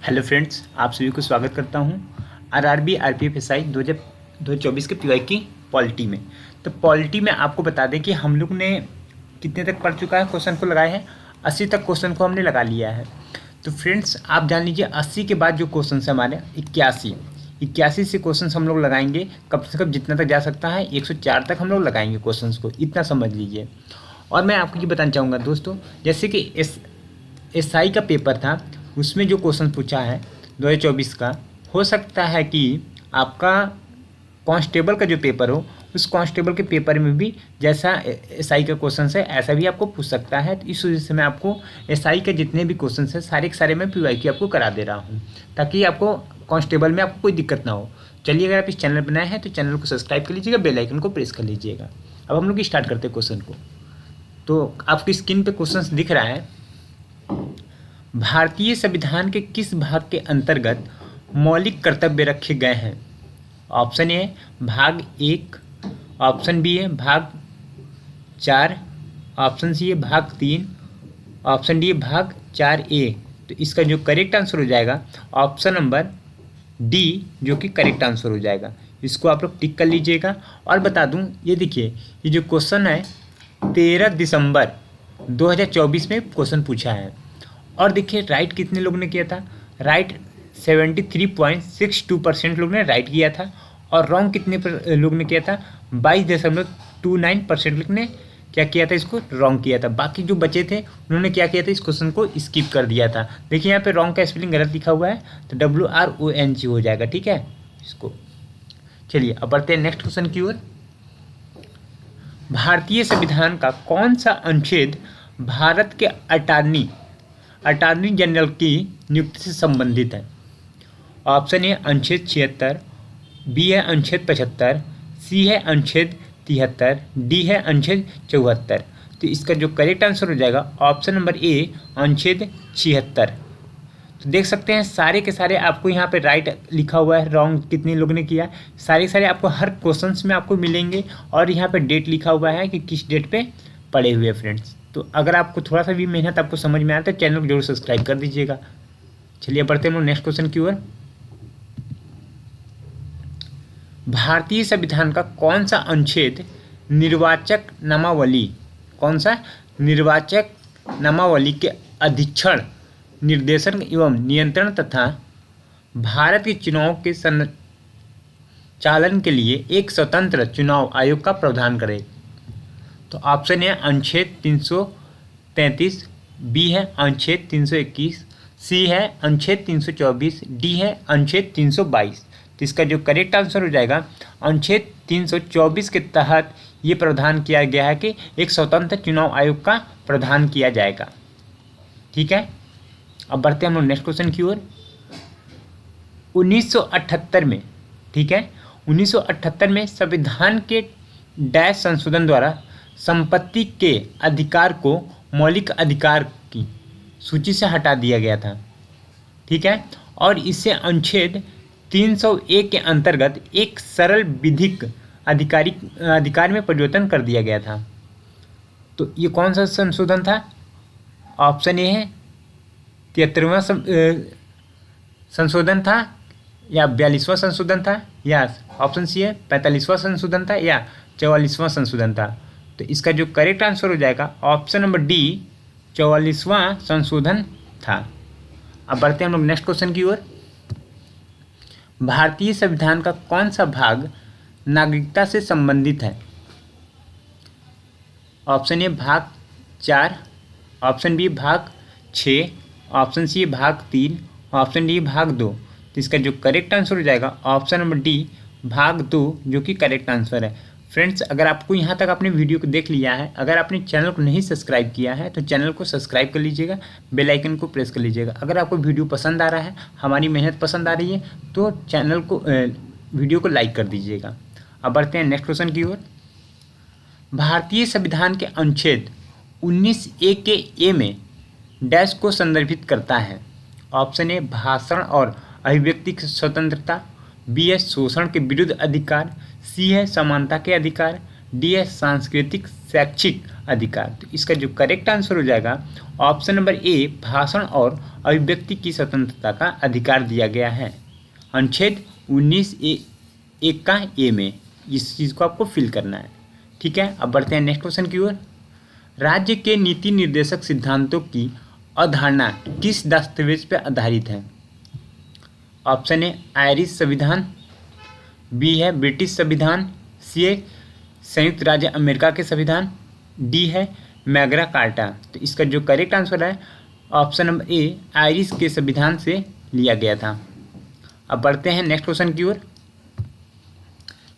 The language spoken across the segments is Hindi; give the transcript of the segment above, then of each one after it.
हेलो फ्रेंड्स, आप सभी को स्वागत करता हूं आरआरबी आरपीएफ एसआई 2024 के पीवाई की पॉलिटी में। तो पॉलिटी में आपको बता दें कि हम लोग ने कितने तक पढ़ चुका है, क्वेश्चन को लगाए हैं 80 तक क्वेश्चन को हमने लगा लिया है। तो फ्रेंड्स आप जान लीजिए 80 के बाद जो क्वेश्चन है हमारे 81 से क्वेश्चन हम लोग लगाएंगे। कम से कम जितना तक जा सकता है 104 तक हम लोग लगाएंगे क्वेश्चन को, इतना समझ लीजिए। और मैं आपको ये बताना चाहूँगा दोस्तों, जैसे कि एसआई का पेपर था, उसमें जो क्वेश्चन पूछा है 2024 का, हो सकता है कि आपका कांस्टेबल का जो पेपर हो, उस कांस्टेबल के पेपर में भी जैसा एसआई का क्वेश्चन है ऐसा भी आपको पूछ सकता है। तो इस वजह से मैं आपको एसआई के जितने भी क्वेश्चन है सारे के सारे मैं पीवाईक्यू आपको करा दे रहा हूँ, ताकि आपको कांस्टेबल में आपको कोई दिक्कत ना हो। चलिए, अगर आप इस चैनल पर नए हैं तो चैनल को सब्सक्राइब कर लीजिएगा, बेल आइकन को प्रेस कर लीजिएगा। अब हम लोग स्टार्ट करते हैं क्वेश्चन को। तो आपकी स्क्रीन पर क्वेश्चन दिख रहा है, भारतीय संविधान के किस भाग के अंतर्गत मौलिक कर्तव्य रखे गए हैं? ऑप्शन ए भाग 1, ऑप्शन बी है भाग 4, ऑप्शन सी है भाग 3, ऑप्शन डी भाग 4A। तो इसका जो करेक्ट आंसर हो जाएगा ऑप्शन नंबर डी, जो कि करेक्ट आंसर हो जाएगा। इसको आप लोग टिक कर लीजिएगा। और बता दूं, ये देखिए, ये जो क्वेश्चन है 13 दिसंबर 2024 में क्वेश्चन पूछा है। और देखिए राइट कितने लोगों ने किया था, राइट 73.62% लोग ने राइट किया था, और रॉन्ग कितने लोग ने किया था, 22.29% लोग ने क्या किया था, इसको रॉन्ग किया था। बाकी जो बचे थे उन्होंने क्या किया था, इस क्वेश्चन को स्किप कर दिया था। देखिए यहाँ पे रॉन्ग का स्पेलिंग गलत लिखा हुआ है, तो WRONG हो जाएगा, ठीक है इसको। चलिए अब बढ़ते हैं नेक्स्ट क्वेश्चन की ओर। भारतीय संविधान का कौन सा अनुच्छेद भारत के अटॉर्नी जनरल की नियुक्ति से संबंधित है? ऑप्शन ए अनुच्छेद 76, बी है अनुच्छेद 75, सी है अनुच्छेद 73, डी है अनुच्छेद 74। तो इसका जो करेक्ट आंसर हो जाएगा ऑप्शन नंबर ए अनुच्छेद 76। तो देख सकते हैं सारे के सारे आपको यहाँ पे राइट लिखा हुआ है, रॉन्ग कितने लोगों ने किया, सारे सारे आपको हर क्वेश्चंस में आपको मिलेंगे। और यहाँ पे डेट लिखा हुआ है कि किस डेट पे पढ़े हुए फ्रेंड्स। तो अगर आपको थोड़ा सा भी मेहनत आपको समझ में आया तो चैनल को जरूर सब्सक्राइब कर दीजिएगा। चलिए बढ़ते हैं नेक्स्ट क्वेश्चन की ओर। भारतीय संविधान का कौन सा अनुच्छेद निर्वाचक नामावली के अधीक्षण, निर्देशन एवं नियंत्रण तथा भारत के चुनाव के संचालन के लिए एक स्वतंत्र चुनाव आयोग का प्रावधान करे? तो ऑप्शन है अनुच्छेद 333, बी है अनुच्छेद 321, सी है अनुच्छेद 324, डी है अनुच्छेद 322। तो इसका जो करेक्ट आंसर हो जाएगा अनुच्छेद 324 के तहत ये प्रावधान किया गया है कि एक स्वतंत्र चुनाव आयोग का प्रावधान किया जाएगा, ठीक है। अब बढ़ते हैं हम लोग नेक्स्ट क्वेश्चन की ओर। 1978 में, ठीक है, 1978 में संविधान के डैश संशोधन द्वारा संपत्ति के अधिकार को मौलिक अधिकार की सूची से हटा दिया गया था, ठीक है। और इससे अनुच्छेद 301 के अंतर्गत एक सरल विधिक अधिकार में परिवर्तन कर दिया गया था। तो ये कौन सा संशोधन था? ऑप्शन ए है 73वां संशोधन था, या 42वां संशोधन था, या ऑप्शन सी है 45वां संशोधन था, या 44वां संशोधन था। तो इसका जो करेक्ट आंसर हो जाएगा ऑप्शन नंबर डी 44वां संशोधन था। अब बढ़ते हैं हम लोग नेक्स्ट क्वेश्चन की ओर। भारतीय संविधान का कौन सा भाग नागरिकता से संबंधित है? ऑप्शन ए भाग 4, ऑप्शन बी भाग 6, ऑप्शन सी भाग 3, ऑप्शन डी भाग 2। तो इसका जो करेक्ट आंसर हो जाएगा ऑप्शन नंबर डी भाग 2, जो कि करेक्ट आंसर है। फ्रेंड्स अगर आपको यहाँ तक आपने वीडियो को देख लिया है, अगर आपने चैनल को नहीं सब्सक्राइब किया है तो चैनल को सब्सक्राइब कर लीजिएगा, बेल आइकन को प्रेस कर लीजिएगा। अगर आपको वीडियो पसंद आ रहा है, हमारी मेहनत पसंद आ रही है, तो चैनल को वीडियो को लाइक कर दीजिएगा। अब बढ़ते हैं नेक्स्ट क्वेश्चन की ओर। भारतीय संविधान के अनुच्छेद 19A के ए में डैश को संदर्भित करता है? ऑप्शन ए भाषण और अभिव्यक्ति की स्वतंत्रता, बी है शोषण के विरुद्ध अधिकार, सी है समानता के अधिकार, डी है सांस्कृतिक शैक्षिक अधिकार। तो इसका जो करेक्ट आंसर हो जाएगा ऑप्शन नंबर ए, भाषण और अभिव्यक्ति की स्वतंत्रता का अधिकार दिया गया है अनुच्छेद 19(1) का ए में। इस चीज़ को आपको फिल करना है। ठीक है, अब बढ़ते हैं नेक्स्ट क्वेश्चन की ओर। राज्य के नीति निर्देशक सिद्धांतों की अवधारणा किस दस्तावेज पर आधारित है? ऑप्शन ए, आयरिश संविधान, बी है ब्रिटिश संविधान, सी है संयुक्त राज्य अमेरिका के संविधान, डी है मैग्ना कार्टा। तो इसका जो करेक्ट आंसर है ऑप्शन नंबर ए, आयरिश के संविधान से लिया गया था। अब बढ़ते हैं नेक्स्ट क्वेश्चन की ओर।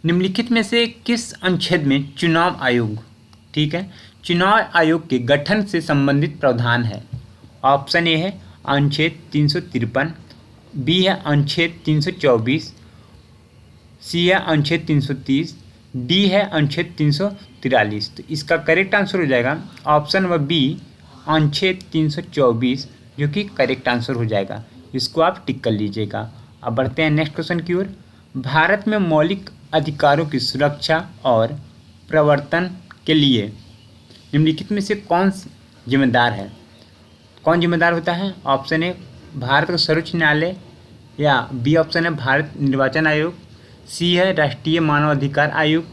निम्नलिखित में से किस अनुच्छेद में चुनाव आयोग, ठीक है, चुनाव आयोग के गठन से संबंधित प्रावधान है? ऑप्शन ए है अनुच्छेद 353, बी है अनुच्छेद 324, सी है अनुच्छेद 330, डी है अनुच्छेद 343। तो इसका करेक्ट आंसर हो जाएगा ऑप्शन नंबर बी, अनुच्छेद 324, जो कि करेक्ट आंसर हो जाएगा। इसको आप टिक कर लीजिएगा। अब बढ़ते हैं नेक्स्ट क्वेश्चन की ओर। भारत में मौलिक अधिकारों की सुरक्षा और प्रवर्तन के लिए निम्नलिखित में से कौन जिम्मेदार है? कौन जिम्मेदार होता है? ऑप्शन ए, भारत का सर्वोच्च न्यायालय, या बी ऑप्शन है भारत निर्वाचन आयोग, सी है राष्ट्रीय मानवाधिकार आयोग,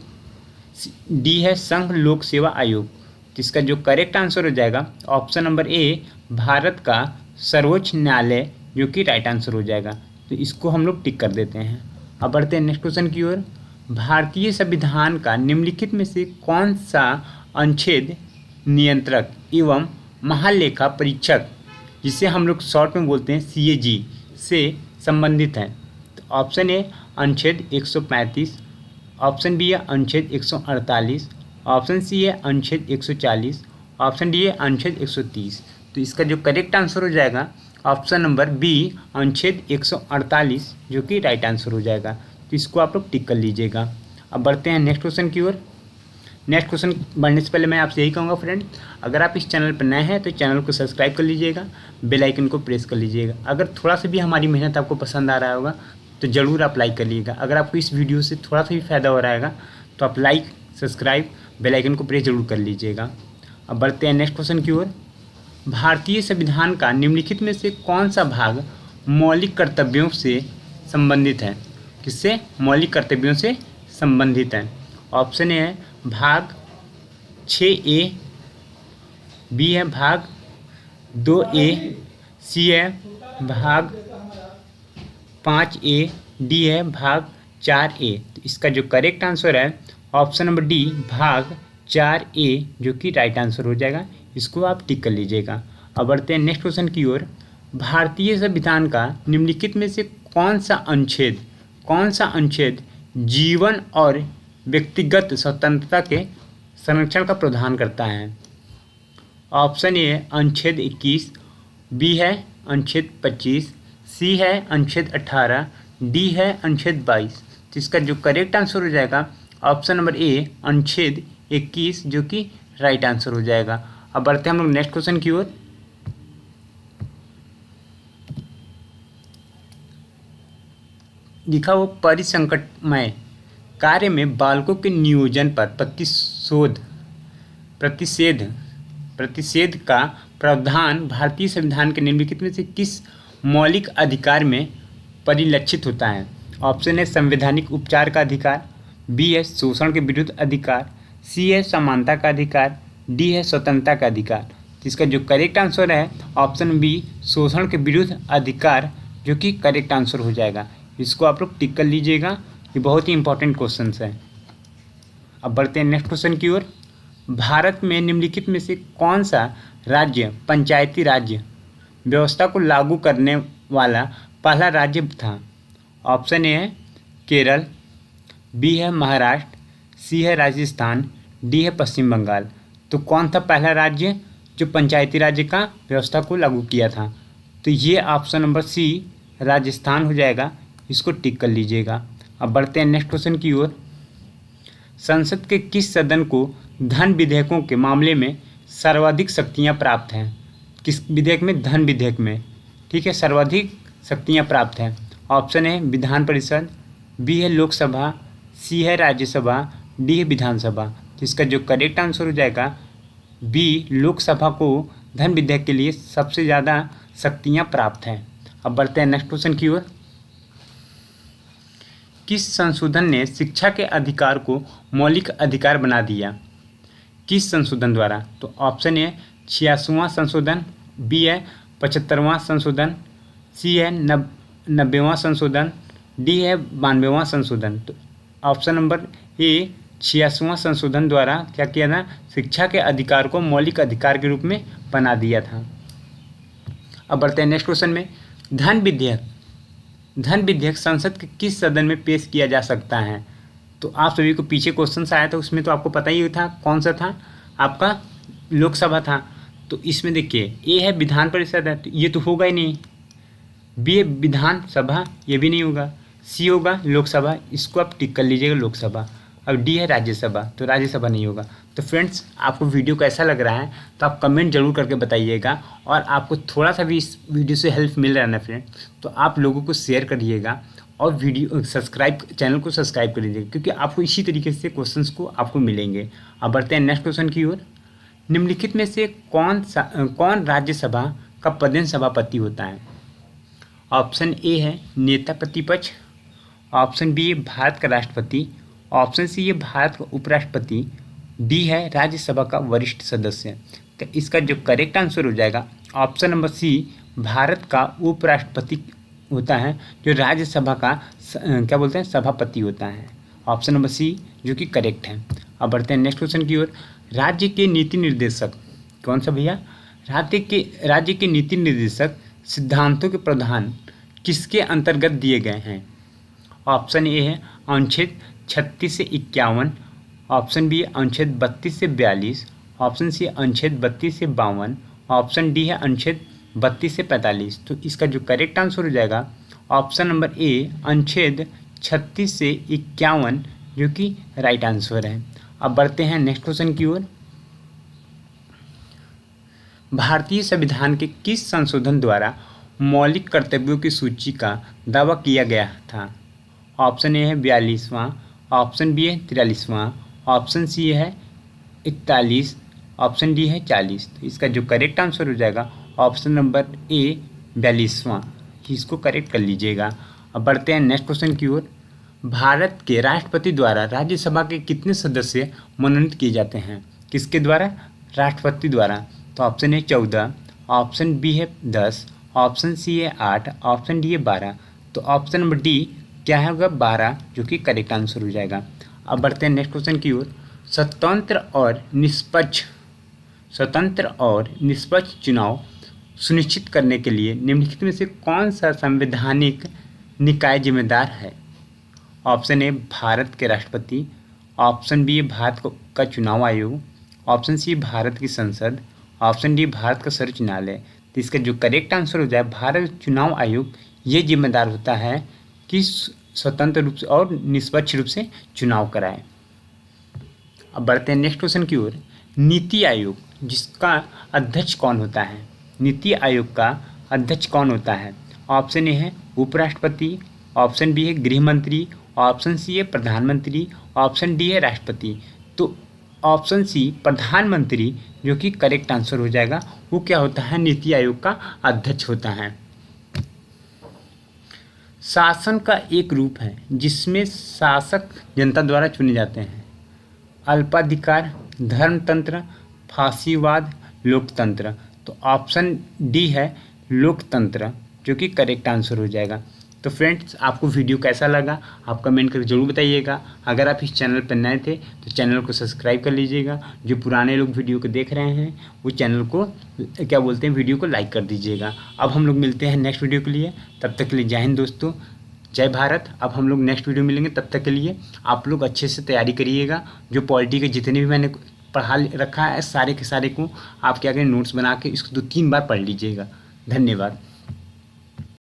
डी है संघ लोक सेवा आयोग। तो इसका जो करेक्ट आंसर हो जाएगा ऑप्शन नंबर ए, भारत का सर्वोच्च न्यायालय, जो कि राइट आंसर हो जाएगा। तो इसको हम लोग टिक कर देते हैं। अब बढ़ते हैं नेक्स्ट क्वेश्चन की ओर। भारतीय संविधान का निम्नलिखित में से कौन सा अनुच्छेद नियंत्रक एवं महालेखा परीक्षक, जिसे हम लोग शॉर्ट में बोलते हैं CAG, से संबंधित है? तो ऑप्शन ए अनुच्छेद 135, ऑप्शन बी है अनुच्छेद 148, ऑप्शन सी है अनुच्छेद 140, ऑप्शन डी है अनुच्छेद 130। तो इसका जो करेक्ट आंसर हो जाएगा ऑप्शन नंबर बी, अनुच्छेद 148, जो कि राइट आंसर हो जाएगा। तो इसको आप लोग टिक कर लीजिएगा। अब बढ़ते हैं नेक्स्ट क्वेश्चन की ओर। नेक्स्ट क्वेश्चन बढ़ने से पहले मैं आपसे यही कहूँगा फ्रेंड, अगर आप इस चैनल पर नए हैं तो चैनल को सब्सक्राइब कर लीजिएगा, बेल आइकन को प्रेस कर लीजिएगा। अगर थोड़ा सा भी हमारी मेहनत आपको पसंद आ रहा होगा तो ज़रूर आप लाइक कर लीजिएगा। अगर आपको इस वीडियो से थोड़ा सा भी फ़ायदा हो रहा है तो आप लाइक, सब्सक्राइब, बेल आइकन को प्रेस जरूर कर लीजिएगा। अब बढ़ते हैं नेक्स्ट क्वेश्चन की ओर। भारतीय संविधान का निम्नलिखित में से कौन सा भाग मौलिक कर्तव्यों से संबंधित है? किससे? मौलिक कर्तव्यों से संबंधित है। ऑप्शन ए है भाग 6A, बी है भाग 2A, सी है भाग 5A, डी है भाग 4A। तो इसका जो करेक्ट आंसर है ऑप्शन नंबर डी, भाग 4A, जो कि राइट आंसर हो जाएगा। इसको आप टिक कर लीजिएगा। अब बढ़ते हैं नेक्स्ट क्वेश्चन की ओर। भारतीय संविधान का निम्नलिखित में से कौन सा अनुच्छेद जीवन और व्यक्तिगत स्वतंत्रता के संरक्षण का प्रावधान करता है? ऑप्शन ए अनुच्छेद 21, बी है अनुच्छेद 25, सी है अनुच्छेद 18, डी है अनुच्छेद 22। तो इसका जो करेक्ट आंसर हो जाएगा ऑप्शन नंबर ए, अनुच्छेद 21, जो कि राइट आंसर हो जाएगा। अब बढ़ते हैं हम लोग नेक्स्ट क्वेश्चन की ओर। लिखा हुआ परिसंकटमय कार्य में बालकों के नियोजन पर प्रतिषेध का प्रावधान भारतीय संविधान के निम्नलिखित में से किस मौलिक अधिकार में परिलक्षित होता है? ऑप्शन है संवैधानिक उपचार का अधिकार, बी है शोषण के विरुद्ध अधिकार, सी है समानता का अधिकार, डी है स्वतंत्रता का अधिकार। इसका जो करेक्ट आंसर है ऑप्शन बी, शोषण के विरुद्ध अधिकार, जो कि करेक्ट आंसर हो जाएगा। इसको आप लोग टिक कर लीजिएगा, ये बहुत ही इंपॉर्टेंट क्वेश्चन है। अब बढ़ते हैं नेक्स्ट क्वेश्चन की ओर। भारत में निम्नलिखित में से कौन सा राज्य पंचायती राज्य व्यवस्था को लागू करने वाला पहला राज्य था? ऑप्शन ए है केरल, बी है महाराष्ट्र, सी है राजस्थान, डी है पश्चिम बंगाल। तो कौन था पहला राज्य जो पंचायती राज्य का व्यवस्था को लागू किया था? तो ये ऑप्शन नंबर सी, राजस्थान हो जाएगा। इसको टिक कर लीजिएगा। अब बढ़ते हैं नेक्स्ट क्वेश्चन की ओर। संसद के किस सदन को धन विधेयकों के मामले में सर्वाधिक शक्तियां प्राप्त हैं? किस विधेयक में? धन विधेयक में, ठीक है, सर्वाधिक शक्तियां प्राप्त हैं। ऑप्शन है विधान परिषद, बी है लोकसभा, सी है राज्यसभा, डी है विधानसभा। तो इसका जो करेक्ट आंसर हो जाएगा बी, लोकसभा को धन विधेयक के लिए सबसे ज़्यादा शक्तियाँ प्राप्त हैं। अब बढ़ते हैं नेक्स्ट क्वेश्चन की ओर। किस संशोधन ने शिक्षा के अधिकार को मौलिक अधिकार बना दिया? किस संशोधन द्वारा? तो ऑप्शन ए 86वां संशोधन, बी है 75वां संशोधन, सी है 90वां संशोधन, डी है 92वां संशोधन। तो ऑप्शन नंबर ए 86वां संशोधन द्वारा क्या किया था? शिक्षा के अधिकार को मौलिक अधिकार के रूप में बना दिया था। अब बढ़ते हैं नेक्स्ट क्वेश्चन में। धन विधेयक संसद के किस सदन में पेश किया जा सकता है? तो आप सभी को पीछे क्वेश्चन आया था, उसमें तो आपको पता ही था कौन सा था, आपका लोकसभा था। तो इसमें देखिए ए है विधान परिषद है, तो ये तो होगा ही नहीं। बी है विधानसभा, ये भी नहीं होगा। सी होगा लोकसभा, इसको आप टिक कर लीजिएगा लोकसभा। अब डी है राज्यसभा, तो राज्यसभा नहीं होगा। तो फ्रेंड्स, आपको वीडियो कैसा लग रहा है तो आप कमेंट जरूर करके बताइएगा, और आपको थोड़ा सा भी इस वीडियो से हेल्प मिल रहा है ना फ्रेंड, तो आप लोगों को शेयर करिएगा और चैनल को सब्सक्राइब कर लीजिएगा, क्योंकि आपको इसी तरीके से क्वेश्चंस को आपको मिलेंगे। अब बढ़ते हैं नेक्स्ट क्वेश्चन की ओर। निम्नलिखित में से कौन राज्यसभा का पदेन सभापति होता है? ऑप्शन ए है नेता प्रतिपक्ष, ऑप्शन बी है भारत का राष्ट्रपति, ऑप्शन सी है भारत का उपराष्ट्रपति, डी है राज्यसभा का वरिष्ठ सदस्य। तो इसका जो करेक्ट आंसर हो जाएगा ऑप्शन नंबर सी, भारत का उपराष्ट्रपति होता है, जो राज्यसभा का क्या बोलते हैं सभापति होता है। ऑप्शन नंबर सी जो कि करेक्ट है। अब बढ़ते हैं नेक्स्ट क्वेश्चन की ओर। राज्य के नीति निर्देशक कौन सा भैया? राज्य के नीति निर्देशक सिद्धांतों के प्रधान किसके अंतर्गत दिए गए हैं? ऑप्शन ए है अनुच्छेद 36 से 51, ऑप्शन बी अनुच्छेद 32 से 42, ऑप्शन सी अनुच्छेद 32 से 52, ऑप्शन डी है अनुच्छेद 32 से 45। तो इसका जो करेक्ट आंसर हो जाएगा ऑप्शन नंबर ए अनुच्छेद 36 से 51, जो कि राइट आंसर है। अब बढ़ते हैं नेक्स्ट क्वेश्चन की ओर। भारतीय संविधान के किस संशोधन द्वारा मौलिक कर्तव्यों की सूची का दावा किया गया था? ऑप्शन ए है 42वां, ऑप्शन बी है 43वां, ऑप्शन सी है 41, ऑप्शन डी है 40। तो इसका जो करेक्ट आंसर हो जाएगा ऑप्शन नंबर ए 42वां, इसको करेक्ट कर लीजिएगा। अब बढ़ते हैं नेक्स्ट क्वेश्चन की ओर। भारत के राष्ट्रपति द्वारा राज्यसभा के कितने सदस्य मनोनीत किए जाते हैं? किसके द्वारा? राष्ट्रपति द्वारा। तो ऑप्शन ए 14, ऑप्शन बी है 10, ऑप्शन सी है 8, ऑप्शन डी है 12। तो ऑप्शन नंबर डी क्या है होगा 12, जो कि करेक्ट आंसर हो जाएगा। अब बढ़ते हैं नेक्स्ट क्वेश्चन की ओर। स्वतंत्र और निष्पक्ष चुनाव सुनिश्चित करने के लिए निम्नलिखित में से कौन सा संवैधानिक निकाय जिम्मेदार है? ऑप्शन ए भारत के राष्ट्रपति, ऑप्शन बी भारत का चुनाव आयोग, ऑप्शन सी भारत की संसद, ऑप्शन डी भारत का सर्वोच्च न्यायालय। तो इसका जो करेक्ट आंसर हो जाए भारत चुनाव आयोग ये जिम्मेदार होता है कि स्वतंत्र रूप से और निष्पक्ष रूप से चुनाव कराए। अब बढ़ते हैं नेक्स्ट क्वेश्चन की ओर। नीति आयोग जिसका अध्यक्ष कौन होता है? नीति आयोग का अध्यक्ष कौन होता है? ऑप्शन ए है उपराष्ट्रपति, ऑप्शन बी है गृह मंत्री, ऑप्शन सी है प्रधानमंत्री, ऑप्शन डी है राष्ट्रपति। तो ऑप्शन सी प्रधानमंत्री जो कि करेक्ट आंसर हो जाएगा, वो क्या होता है? नीति आयोग का अध्यक्ष होता है। शासन का एक रूप है जिसमें शासक जनता द्वारा चुने जाते हैं। अल्पाधिकार, धर्मतंत्र, फांसीवाद, लोकतंत्र। तो ऑप्शन डी है लोकतंत्र, जो कि करेक्ट आंसर हो जाएगा। तो फ्रेंड्स, आपको वीडियो कैसा लगा आप कमेंट करके ज़रूर बताइएगा। अगर आप इस चैनल पर नए थे तो चैनल को सब्सक्राइब कर लीजिएगा। जो पुराने लोग वीडियो को देख रहे हैं वो चैनल को क्या बोलते हैं वीडियो को लाइक कर दीजिएगा। अब हम लोग मिलते हैं नेक्स्ट वीडियो के लिए, तब तक के लिए जय हिंद दोस्तों, जय भारत। अब हम लोग नेक्स्ट वीडियो मिलेंगे, तब तक के लिए आप लोग अच्छे से तैयारी करिएगा। जो पॉलिटी के जितने भी मैंने पढ़ा रखा है सारे के सारे को आप क्या करें नोट्स बना के इसको 2-3 बार पढ़ लीजिएगा। धन्यवाद।